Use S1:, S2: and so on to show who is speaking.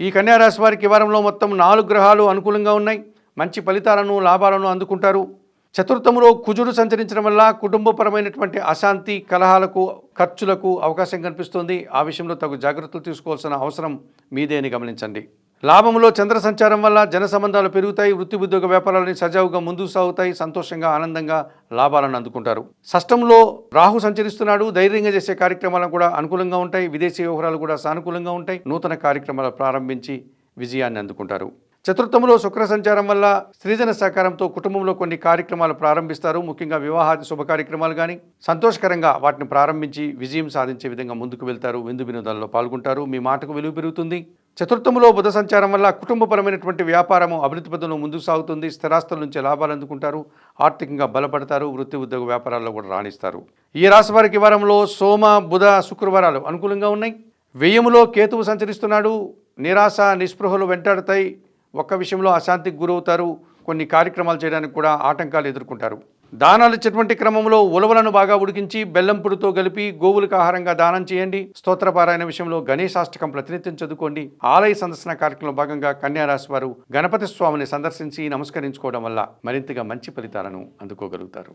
S1: ఈ కన్యా రాశి వారికి ఈ వారంలో మొత్తం 4 గ్రహాలు అనుకూలంగా ఉన్నాయి. మంచి ఫలితాలను, లాభాలను అందుకుంటారు. చతుర్థంలో కుజుడు సంచరించడం వల్ల కుటుంబపరమైనటువంటి అశాంతి, కలహాలకు, ఖర్చులకు అవకాశం కనిపిస్తుంది. ఆ విషయంలో తగు జాగ్రత్తలు తీసుకోవాల్సిన అవసరం మీదే అని గమనించండి. లాభంలో చంద్ర సంచారం వల్ల జన సంబంధాలు పెరుగుతాయి. వృత్తి ఉద్యోగ వ్యాపారాలని సజావుగా ముందుకు సాగుతాయి. సంతోషంగా, ఆనందంగా లాభాలను అందుకుంటారు. షష్టంలో రాహు సంచరిస్తున్నాడు. ధైర్యంగా చేసే కార్యక్రమాలను కూడా అనుకూలంగా ఉంటాయి. విదేశీ వ్యవహారాలు కూడా సానుకూలంగా ఉంటాయి. నూతన కార్యక్రమాలు ప్రారంభించి విజయాన్ని అందుకుంటారు. చతుర్థంలో శుక్ర సంచారం వల్ల స్త్రీజన సహకారంతో కుటుంబంలో కొన్ని కార్యక్రమాలు ప్రారంభిస్తారు. ముఖ్యంగా వివాహాది శుభ కార్యక్రమాలు కానీ సంతోషకరంగా వాటిని ప్రారంభించి విజయం సాధించే విధంగా ముందుకు వెళ్తారు. విందు వినోదాల్లో పాల్గొంటారు. మీ మాటకు విలువ పెరుగుతుంది. చతుర్థంలో బుధ సంచారం వల్ల కుటుంబపరమైనటువంటి వ్యాపారము అభివృద్ధి పదంలో ముందుకు సాగుతుంది. స్థిరాస్తుల నుంచి లాభాలు అందుకుంటారు. ఆర్థికంగా బలపడతారు. వృత్తి ఉద్యోగ వ్యాపారాల్లో కూడా రాణిస్తారు. ఈ రాశి వారికి వారంలో సోమ, బుధ, శుక్రవారాలు అనుకూలంగా ఉన్నాయి. వ్యయములో కేతువు సంచరిస్తున్నాడు. నిరాశ, నిస్పృహలు వెంటాడుతాయి. ఒక్క విషయంలో అశాంతికి గురవుతారు. కొన్ని కార్యక్రమాలు చేయడానికి కూడా ఆటంకాలు ఎదుర్కొంటారు. దానాలు ఇచ్చేటువంటి క్రమంలో ఉలవలను బాగా ఉడికించి బెల్లం పొడితో కలిపి గోవులకు ఆహారంగా దానం చేయండి. స్తోత్రపారాయణ విషయంలో గణేశాష్టకం ప్రతినిత్యం చదువుకోండి. ఆలయ సందర్శన కార్యక్రమంలో భాగంగా కన్యా రాశి వారు గణపతి స్వామిని సందర్శించి నమస్కరించుకోవడం వల్ల మరింతగా మంచి ఫలితాలను అందుకోగలుగుతారు.